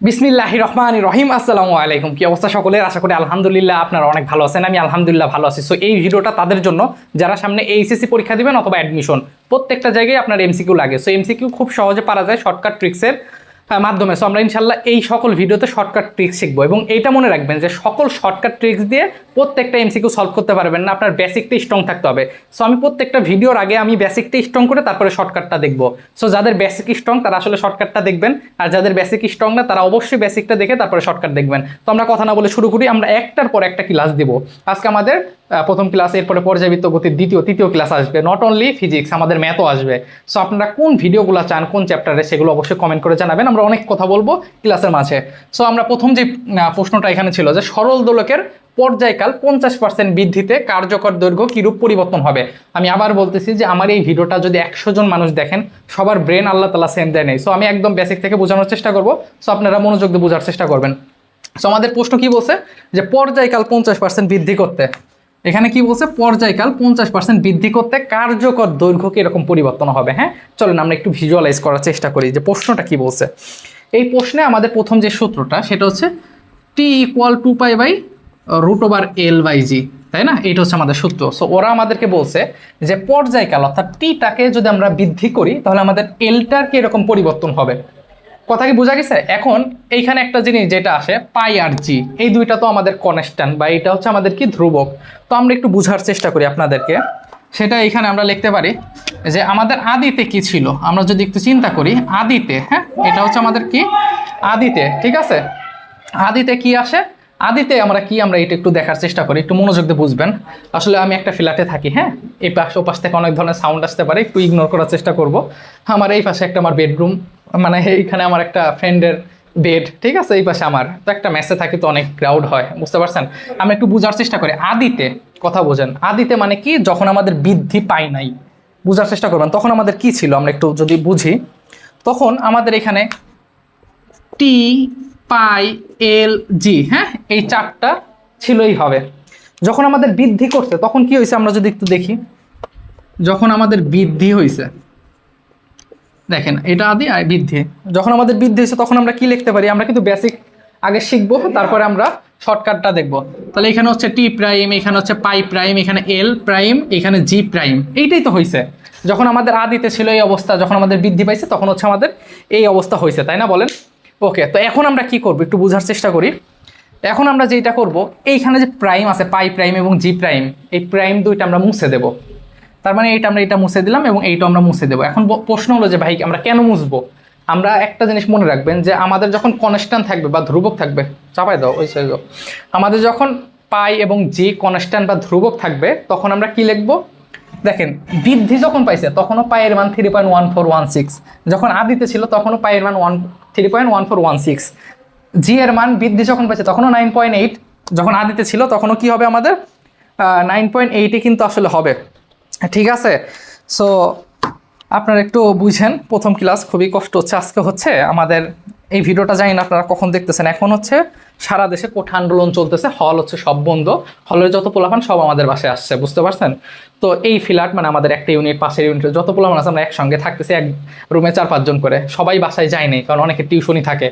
বিসমিল্লাহির রহমানির রহিম। আসসালামু আলাইকুম। কি অবস্থা সকলের? আশা করি আলহামদুলিল্লাহ আপনারা অনেক ভালো আছেন। আমি আলহামদুলিল্লাহ ভালো আছি। সো এই ভিডিওটা তাদের জন্য যারা সামনে এইচএসসি পরীক্ষা দিবেন অথবা অ্যাডমিশন, প্রত্যেকটা জায়গায় আপনার এমসিকিউ লাগে। সো এমসিকিউ খুব সহজে পারা যায় শর্টকাট ট্রিক্সের মাধ্যমে। সো আমরা ইনশাল্লাহ এই সকল ভিডিওতে শর্টকাট ট্রিক্স শিখবো, এবং এইটা মনে রাখবেন যে সকল শর্টকাট ট্রিক্স দিয়ে প্রত্যেকটা এমসিকিউ সলভ করতে পারবেন না, আপনার বেসিকটা স্ট্রং থাকতে হবে। সো আমি প্রত্যেকটা ভিডিওর আগে আমি বেসিকটা স্ট্রং করে তারপরে শর্টকাটটা দেখবো। সো যাদের বেসিক স্ট্রং তারা আসলে শর্টকাটটা দেখবেন, আর যাদের বেসিক স্ট্রং না তারা অবশ্যই বেসিকটা দেখে তারপরে শর্টকাট দেখবেন। তো আমরা কথা না বলে শুরু করি। আমরা একটার পর একটা ক্লাস দিব। আজকে আমাদের প্রথম ক্লাস, এরপরে পর্যাবৃত্ত গতির তৃতীয় ক্লাস আসবে। নট অনলি ফিজিক্স, আমাদের ম্যাথও আসবে। সো আপনারা কোন ভিডিওগুলো চান, কোন চ্যাপ্টারে, সেগুলো অবশ্যই কমেন্ট করে জানাবেন। আমরা অনেক কথা বলবো ক্লাসের মাঝে। সো আমরা প্রথম যে প্রশ্নটা এখানে ছিল যে সরল দোলকের পর্যায়কাল 50% বৃদ্ধিতে কার্যকর দৈর্ঘ্য কিরূপ পরিবর্তন হবে। আমি আবার বলতেছি যে আমার এই ভিডিওটা যদি 100 জন মানুষ দেখেন, সবার ব্রেন আল্লাহ তাআলা সেম দেয় নেই। সো আমি একদম বেসিক থেকে বোঝানোর চেষ্টা করব। সো আপনারা মনোযোগ দিয়ে বোঝার চেষ্টা করবেন। সো আমাদের প্রশ্ন কি বলছে যে পর্যায়কাল 50% বৃদ্ধি করতে, এখানে কি বলছে, পর্যায়কাল 50% বৃদ্ধি করতে কার্যকর দৈর্ঘ্য কিরকম পরিবর্তন হবে। হ্যাঁ, চলেন আমরা একটু ভিজুয়ালাইজ করার চেষ্টা করি যে প্রশ্নটা কি বলছে। এই প্রশ্নে আমাদের প্রথম যে সূত্রটা সেটা হচ্ছে টি ইকুয়াল 2π/√L/g, তাই না? এইটা হচ্ছে আমাদের সূত্র। সো ওরা আমাদেরকে বলছে যে পর্যায়কাল অর্থাৎ টিটাকে যদি আমরা বৃদ্ধি করি তাহলে আমাদের এলটার কি এরকম পরিবর্তন হবে। কথা কি বোঝা গেছে? এখন এইখানে একটা জিনিস যেটা আসে, পাই আর জি, এই দুইটা তো আমাদের কনস্ট্যান্ট, বা এটা হচ্ছে আমাদের কি ধ্রুবক। তো আমরা একটু বোঝার চেষ্টা করি আপনাদেরকে। সেটা এখানে আমরা লিখতে পারি যে আমাদের আদিতে কি ছিল, আমরা যদি একটু চিন্তা করি আদিতে। হ্যাঁ, এটা হচ্ছে আমাদের কি আদিতে, ঠিক আছে? আদিতে কি আসে, আদিতে আমরা এটা একটু দেখার চেষ্টা করি, একটু মনোযোগ দিয়ে বুঝবেন। আসলে আমি একটা ফ্ল্যাটে থাকি। হ্যাঁ, এই পাশে ওপাশ থেকে অনেক ধরনের সাউন্ড আসতে পারে, একটু ইগনোর করার চেষ্টা করব। আমার এই পাশে একটা আমার বেডরুম, মানে এইখানে আমার একটা ফ্রেন্ডের বেড, ঠিক আছে? এই পাশে আমার তো একটা মেসে থাকি, তো অনেক ক্রাউড হয়, বুঝতে পারছেন? আমরা একটু বোঝার চেষ্টা করি আদিতে, কথা বোঝেন। আদিতে মানে কি, যখন আমাদের বৃদ্ধি পাই নাই, বোঝার চেষ্টা করবেন তখন আমাদের কি ছিল। আমরা একটু যদি বুঝি, তখন আমাদের এখানে টি পাই এল জি, হ্যাঁ, এই চারটা ছিলই হবে। যখন আমাদের বৃদ্ধি করছে তখন কি হয়েছে আমরা যদি একটু দেখি। যখন আমাদের বৃদ্ধি হয়েছে, দেখেন এটা আদি আর বৃদ্ধি, যখন আমাদের বৃদ্ধি হয়েছে তখন আমরা কি লিখতে পারি, আমরা কিন্তু বেসিক আগে শিখবো, তারপরে আমরা শর্টকাটটা দেখবো। তাহলে এখানে হচ্ছে টি প্রাইম, এখানে হচ্ছে পাই প্রাইম, এখানে এল প্রাইম, এখানে জি প্রাইম। এইটাই তো হয়েছে। যখন আমাদের আদিতে ছিল এই অবস্থা, যখন আমাদের বৃদ্ধি পাইছে তখন হচ্ছে আমাদের এই অবস্থা হয়েছে, তাই না? বলেন। ওকে, তো এখন আমরা কি করব একটু বোঝার চেষ্টা করি। এখন আমরা যেটা করব, এইখানে যে প্রাইম আছে, পাই প্রাইম এবং জি প্রাইম, এই প্রাইম দুইটা আমরা মুছে দেব। তার মানে আমরা এটা মুছে দিলাম এবং এইটা আমরা মুছে দেবো। এখন প্রশ্ন হলো যে ভাই আমরা কেন মুছবো? আমরা একটা জিনিস মনে রাখবেন যে আমাদের যখন কনস্ট্যান্ট থাকবে বা ধ্রুবক থাকবে, চাপাই দাও ওই সাইজ, আমাদের যখন পাই এবং জি কনস্ট্যান্ট বা ধ্রুবক থাকবে তখন আমরা কি লিখবো, দেখেন বৃদ্ধি যখন পাইছে তখনও পায়ের মান 3.1416, যখন আদিতে ছিল তখনও পায়ের মান 3.1416, জি এর মান বৃদ্ধি যখন পাইছে তখনও 9.8, যখন আদিতে ছিল তখনও কি হবে আমাদের 9.8 কিন্তু আসলে হবে, ঠিক আছে? সো আপনারা একটু বুঝেন, প্রথম ক্লাস খুবই কষ্ট হচ্ছে আজকে। হচ্ছে আমাদের এই ভিডিওটা জানি না আপনারা কখন দেখতেছেন, এখন হচ্ছে সারা দেশে কোঠা আন্দোলন চলতেছে, হল হচ্ছে সব বন্ধ, হলের যত পোলাপান সব আমাদের বাসায় আসছে, বুঝতে পারছেন? তো এই ফ্ল্যাট মানে আমাদের একটা ইউনিট, পাশের ইউনিটের যত পোলাপান আছে আমরা একসঙ্গে থাকতেছি, এক রুমে 4-5 জন করে। সবাই বাসায় যায়নি, কারণ অনেকে টিউশনই থাকে,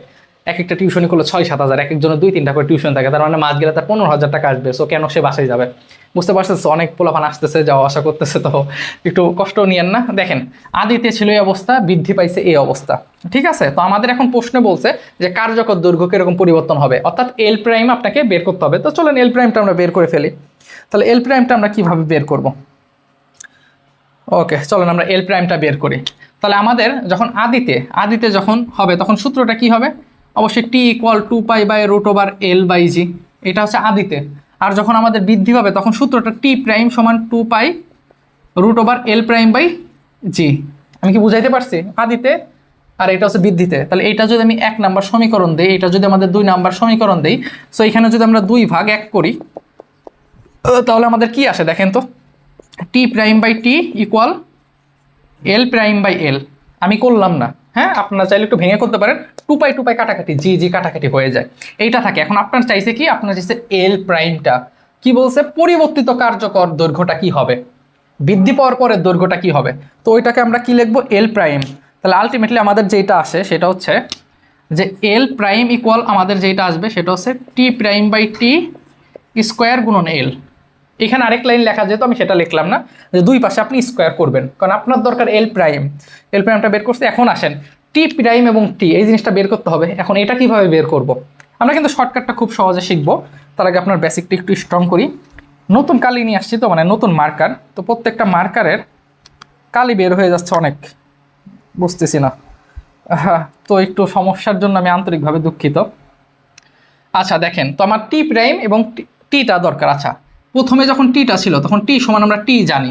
এক একটা টিউশনি করলে 6-7 হাজার, এক একজনের 2-3টা করে টিউশন থাকে, তার মানে মাস গেলে তার 15,000 টাকা আসবে। সো কেন সে বাসায় যাবে, বুঝতে পারছেন? অনেক পোলাপান আসতেছে, যাওয়া আসা করতেছে, তো একটু কষ্ট নিয়েন না। দেখেন আদিতে ছিল এই অবস্থা, বৃদ্ধি পাইছে এই অবস্থা, ঠিক আছে? তো আমাদের এখন প্রশ্ন বলছে যে কার্যকর দৈর্ঘ্য কিরকম পরিবর্তন হবে, অর্থাৎ এল প্রাইম আপনাকে বের করতে হবে। তো চলেন এল প্রাইমটা আমরা বের করে ফেলি। তাহলে এল প্রাইমটা আমরা কিভাবে বের করব? ওকে, চলেন আমরা এল প্রাইমটা বের করি। তাহলে আমাদের যখন আদিতে যখন হবে তখন সূত্রটা কি হবে, অবশ্যই টি ইকুয়াল 2π/√L/g, এটা হচ্ছে আদিতে। আর যখন আমাদের বৃদ্ধি পাবে তখন সূত্রটা টি প্রাইম সমান 2π√L'/g। আমি কি বুঝাইতে পারছি? আদিতে আর এটা হচ্ছে বৃদ্ধিতে। তাহলে এইটা যদি আমি 1 নাম্বার সমীকরণ দিই, এটা যদি আমাদের 2 নাম্বার সমীকরণ দিই, সো এখানে যদি আমরা 2 ভাগ 1 করি তাহলে আমাদের কি আসে দেখেন তো, T prime by T equal L prime by L. আমি করলাম না, হ্যাঁ, আপনারা চাইলে একটু ভেঙে করতে পারেন। 2π কাটাকাটি, জি কাটাকাটি হয়ে যায়, এইটা থাকে। এখন আপনার চাইছে কি, আপনার চাইছে এল প্রাইমটা কি বলছে, পরিবর্তিত কার্যকর দৈর্ঘ্যটা কি হবে, বৃদ্ধি পাওয়ার পরের দৈর্ঘ্যটা কি হবে। তো ওইটাকে আমরা কি লিখবো, এল প্রাইম। তাহলে আলটিমেটলি আমাদের যেটা আসে সেটা হচ্ছে যে এল প্রাইম ইকুয়াল আমাদের যেটা আসবে সেটা হচ্ছে টি প্রাইম বাই টি স্কোয়ার গুণন এল। এখানে আরেক লাইন লেখা যেহেতু আমি সেটা লিখলাম না, যে দুই পাশে আপনি স্কোয়ার করবেন, কারণ আপনার দরকার এল প্রাইম। এল প্রাইমটা বের করতে এখন আসেন টি প্রাইম এবং টি এই জিনিসটা বের করতে হবে। এখন এটা কিভাবে বের করব? আমরা কিন্তু শর্টকাটটা খুব সহজে শিখবো। তার আগে আপনার বেসিকটা একটু স্ট্রং করি। নতুন কালি নিয়ে আসছি তো, মানে নতুন মার্কার, তো প্রত্যেকটা মার্কারের কালি বের হয়ে যাচ্ছে অনেক, বুঝতেছি না। তো একটু সমস্যার জন্য আমি আন্তরিকভাবে দুঃখিত। আচ্ছা দেখেন, তো আমার টি প্রাইম এবং টিটা দরকার। আচ্ছা, প্রথমে যখন টিটা ছিল তখন টি সমান আমরা টি জানি,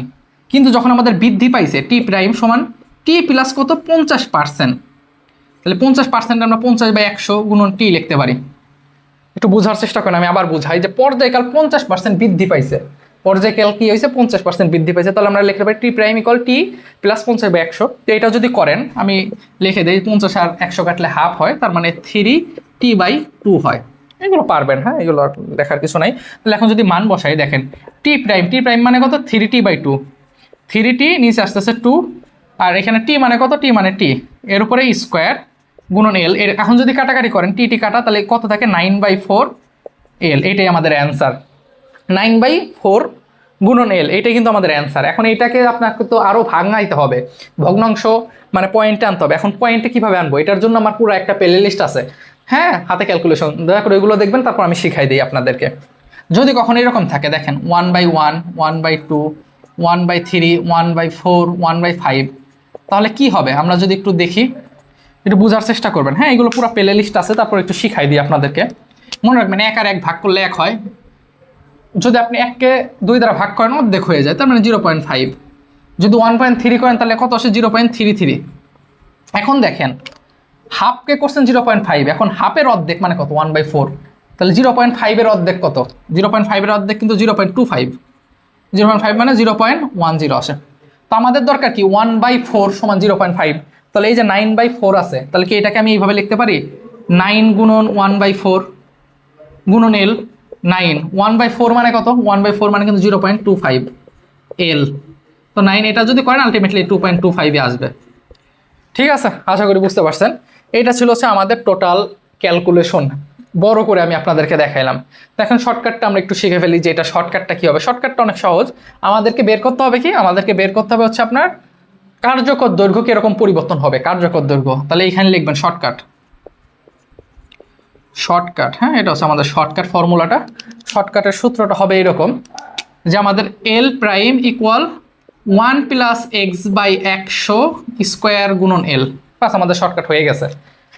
কিন্তু যখন আমাদের বৃদ্ধি পাইছে টি প্রাইম সমান টি প্লাস কত 50%, তাহলে 50% আমরা 50/100 গুণন টি লিখতে পারি। একটু বোঝার চেষ্টা করেন, আমি আবার বুঝাই যে পর্যায়কাল 50% বৃদ্ধি পাইছে। পর্যায়কাল কি হয়েছে? 50% বৃদ্ধি পাইছে। তাহলে আমরা লিখতে পারি টি প্রাইম ইকুয়াল টি প্লাস 50/100। তো এটা যদি করেন, আমি লিখে দিই 50 আর 100 কাটলে হাফ হয়, তার মানে 3t/2 হয়। এগুলো পারবেন, হ্যাঁ, এগুলো দেখার কিছু নাই। তাহলে এখন যদি মান বসাই, দেখেন টি প্রাইম মানে কত? 3t/2, 3t নিচে আসতেছে 2, আর এখানে টি মানে কত? টি মানে টি, এর উপরে স্কোয়ার গুণন এল। এর এখন যদি কাটাকাটি করেন টি কাটা, তাহলে কত থাকে? 9/4 এল। এটাই আমাদের অ্যান্সার। 9/4 গুণন এল, এটাই কিন্তু আমাদের অ্যান্সার। এখন এটাকে আপনাকে তো আরও ভাঙাইতে হবে, ভগ্নাংশ মানে পয়েন্টে আনতে হবে। এখন পয়েন্টে কীভাবে আনবো? এটার জন্য আমার পুরো একটা প্লে লিস্ট আছে, হ্যাঁ, হাতে ক্যালকুলেশন, দয়া করে ওইগুলো দেখবেন, তারপর আমি শিখাই দিই আপনাদেরকে। যদি কখনো এরকম থাকে, দেখেন 1/1, 1/2, 1/3, 1/4, 1/5, তাহলে কি হবে? আমরা যদি একটু দেখি, একটু বোঝার চেষ্টা করবেন, হ্যাঁ, এগুলো পুরো প্লে লিস্ট আছে, তারপর একটু শিখাই দিই আপনাদেরকে। মনে রাখবেন 1 আর 1 ভাগ করলে 1 হয়, যদি আপনি 1কে 2 দ্বারা ভাগ করেন অর্ধেক হয়ে যায়, তার মানে 0.5। যদি 1.3 করেন তাহলে কত আসে? 0.33। এখন দেখেন হাফকে করছেন 0.5, এখন হাফের অর্ধেক মানে কত? 1/4। তাহলে 0.5-এর অর্ধেক কত? 0.5-এর অর্ধেক কিন্তু 0.25, 0.5 মানে 0.10 আসে। তো আমাদের দরকার কি? 1/4 সমান 0.5। তাহলে এই যে 9/4 আছে, তাহলে কি এটাকে আমি এইভাবে লিখতে পারি? 9 গুণন 1/4 গুণন এল। 9 1/4 মানে কত? 1/4 মানে কিন্তু 0.25 এল। তো 9 এটা যদি করেন আলটিমেটলি 2.25 আসবে। ঠিক আছে, আশা করি বুঝতে পারছেন। এটা ছিল হচ্ছে আমাদের টোটাল ক্যালকুলেশন, বড় করে আমি আপনাদেরকে দেখাইলাম। এখন শর্টকাটটা আমরা একটু শিখে ফেলি, যে এটা শর্টকাটটা কী হবে। শর্টকাটটা অনেক সহজ। আমাদেরকে বের করতে হবে কি? আমাদেরকে বের করতে হবে হচ্ছে আপনার কার্যকর দৈর্ঘ্য কীরকম পরিবর্তন হবে, কার্যকর দৈর্ঘ্য। তাহলে এইখানে লিখবেন শর্টকাট, হ্যাঁ, এটা হচ্ছে আমাদের শর্টকাট ফর্মুলাটা। শর্টকাটের সূত্রটা হবে এরকম, যে আমাদের এল প্রাইম ইকুয়াল 1 + x/100 স্কোয়ার গুণন এল। বাস, আমাদের শর্টকাট হয়ে গেছে।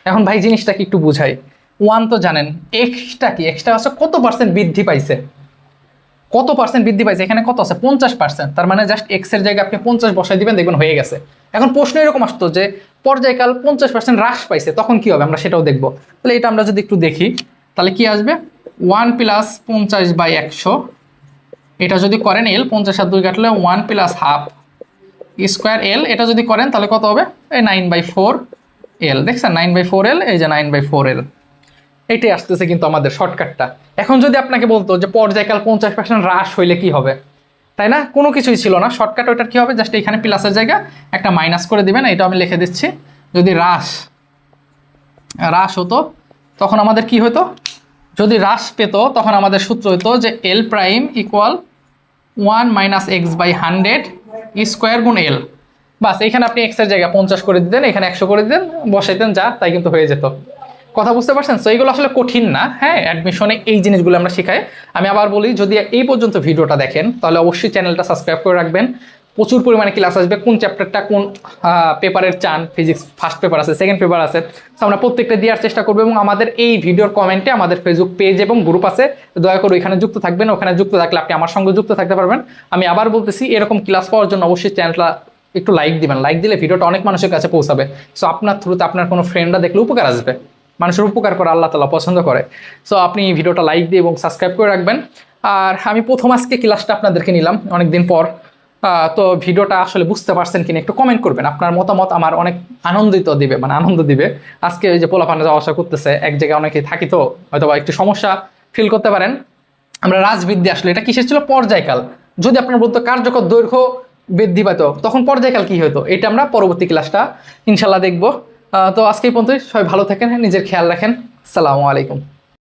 এখন ভাই জিনিসটা কি একটু বুঝাই। 1 তো জানেন, এক্সটা কি? এক্সটা হচ্ছে কত পার্সেন্ট বৃদ্ধি পাইছে, কত পার্সেন্ট বৃদ্ধি পাইছে। এখানে কত আছে? 50%। তার মানে জাস্ট এক্সের জায়গায় আপনি 50 বসাই দিবেন, দেখবেন হয়ে গেছে। এখন প্রশ্ন এরকম আসতো যে পর্যায়কাল 50% হ্রাস পাইছে, তখন কি হবে? আমরা সেটাও দেখবো। তাহলে এটা আমরা যদি একটু দেখি, তাহলে কি আসবে? 1 + 50/100, এটা যদি করেন এল, 50 আর 2 কাটলে 1 + হাফ স্কোয়ার এল, এটা যদি করেন তাহলে কত হবে? এই 9/4 এল। দেখছেন 9/4 এল, এই যে 9/4 এল, এটাই আসতেছে কিন্তু আমাদের শর্টকাটটা। এখন যদি আপনাকে বলতো যে পর্যায়কাল 50% হ্রাস হইলে কি হবে, তাই না? কোনো কিছুই ছিল না, শর্টকাট ওইটার কি হবে? জাস্ট এখানে প্লাসের জায়গা একটা মাইনাস করে দিবেন। এটা আমি লিখে দিচ্ছি। যদি হ্রাস হতো তখন আমাদের কি হতো? যদি হ্রাস পেত তখন আমাদের সূত্র হতো যে এল প্রাইম ইকুয়াল 1 - x/100 স্কোয়ার গুণ এল। বাস, এখানে আপনি এক্সের জায়গায় 50 করে দিতেন, এখানে 100 করে দিতেন, বসাইতেন, যা তাই কিন্তু হয়ে যেত। কথা বুঝতে পারছেন? সো এইগুলো আসলে কঠিন না, হ্যাঁ, অ্যাডমিশনে এই জিনিসগুলো আমরা শেখাই। আমি আবার বলি, যদি এই পর্যন্ত ভিডিওটা দেখেন তাহলে অবশ্যই চ্যানেলটা সাবস্ক্রাইব করে রাখবেন। প্রচুর পরিমাণে ক্লাস আসবে। কোন চ্যাপ্টারটা কোন পেপারের চান? ফিজিক্স ফার্স্ট পেপার আছে, সেকেন্ড পেপার আছে, তো আমরা প্রত্যেকটা দেওয়ার চেষ্টা করবো। এবং আমাদের এই ভিডিওর কমেন্টে আমাদের ফেসবুক পেজ এবং গ্রুপ আছে, দয়া করে ওইখানে যুক্ত থাকবেন। ওখানে যুক্ত থাকলে আপনি আমার সঙ্গে যুক্ত থাকতে পারবেন। আমি আবার বলতেছি, এরকম ক্লাস পাওয়ার জন্য অবশ্যই চ্যানেলটা একটু লাইক দিবেন। লাইক দিলে ভিডিওটা অনেক মানুষের কাছে পৌঁছাবে। সো আপনার থ্রুতে আপনার কোনো ফ্রেন্ডরা দেখলে উপকার আসবে। মানুষের উপকার করে আল্লাহ তাআলা পছন্দ করে। সো আপনি ভিডিওটা লাইক দিয়ে এবং সাবস্ক্রাইব করে রাখবেন। আর আমি প্রথম আজকে ক্লাসটা আপনাদেরকে নিলাম অনেকদিন পর, তো ভিডিওটা আসলে বুঝতে পারছেন কিনা একটু কমেন্ট করবেন। আপনার মতামত আমার অনেক আনন্দ দিবে। আজকে ওই যে পোলাপানে যাওয়া আসা করতেছে, এক জায়গায় অনেকে থাকি, তো হয়তো বা একটু সমস্যা ফিল করতে পারেন। আমরা রাজবিদ্যা, আসলে এটা কিসের ছিল? পর্যায়কাল। যদি আপনার বলতো কার্যকর দৈর্ঘ্য বৃদ্ধি পেত, তখন পর্যায়কাল কি হতো, এটা আমরা পরবর্তী ক্লাসটা ইনশাল্লাহ দেখবো। তো আজকে এই পর্যন্তই, সবাই ভালো থাকেন, নিজের খেয়াল রাখেন। আসসালামু আলাইকুম।